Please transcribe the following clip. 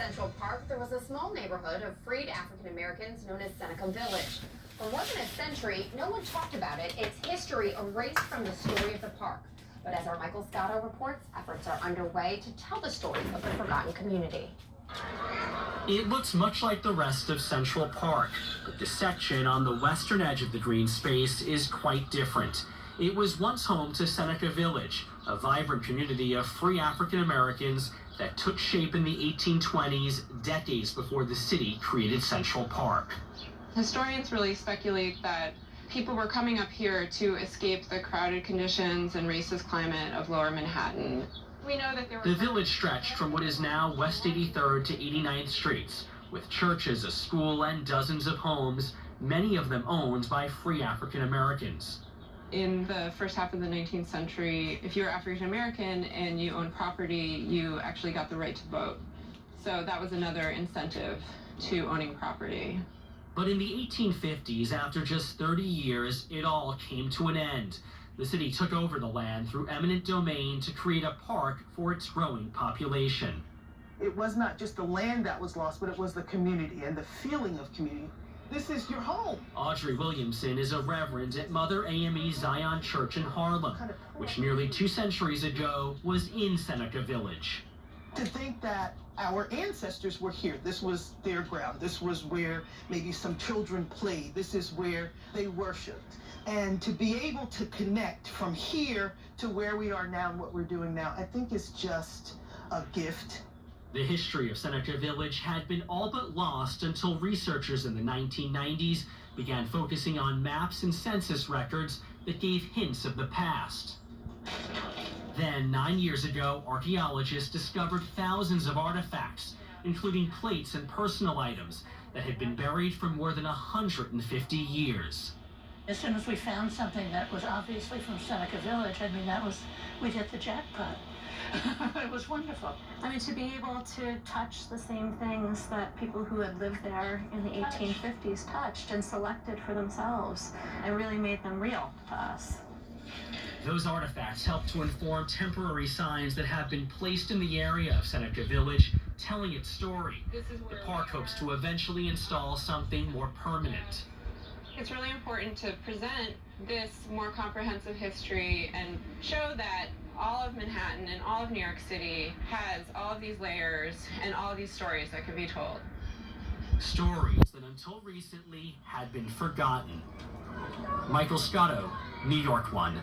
Central Park, there was a small neighborhood of freed African Americans known as Seneca Village. For more than a century, no one talked about it. Its history erased from the story of the park. But as our Michael Scotto reports, efforts are underway to tell the story of the forgotten community. It looks much like the rest of Central Park, but the section on the western edge of the green space is quite different. It was once home to Seneca Village, a vibrant community of free African Americans that took shape in the 1820s, decades before the city created Central Park. Historians really speculate that people were coming up here to escape the crowded conditions and racist climate of lower Manhattan. We know that the village stretched from what is now West 83rd to 89th Streets, with churches, a school, and dozens of homes, many of them owned by free African Americans. In the first half of the 19th century, if you were African American and you owned property, you actually got the right to vote. So that was another incentive to owning property. But in the 1850s, after just 30 years, it all came to an end. The city took over the land through eminent domain to create a park for its growing population. It was not just the land that was lost, but it was the community and the feeling of community. This is your home. Audrey Williamson is a reverend at Mother AME Zion Church in Harlem, which nearly 2 centuries ago was in Seneca Village. To think that our ancestors were here, this was their ground, this was where maybe some children played, this is where they worshiped. And to be able to connect from here to where we are now and what we're doing now, I think is just a gift. The history of Seneca Village had been all but lost until researchers in the 1990s began focusing on maps and census records that gave hints of the past. Then, 9 years ago, archaeologists discovered thousands of artifacts, including plates and personal items that had been buried for more than 150 years. As soon as we found something that was obviously from Seneca Village, I mean, we'd hit the jackpot. It was wonderful. I mean, to be able to touch the same things that people who had lived there in the 1850s touched and selected for themselves and really made them real to us. Those artifacts help to inform temporary signs that have been placed in the area of Seneca Village, telling its story. The park hopes to eventually install something more permanent. It's really important to present this more comprehensive history and show that all of Manhattan and all of New York City has all of these layers and all of these stories that can be told. Stories that until recently had been forgotten. Michael Scotto, New York One.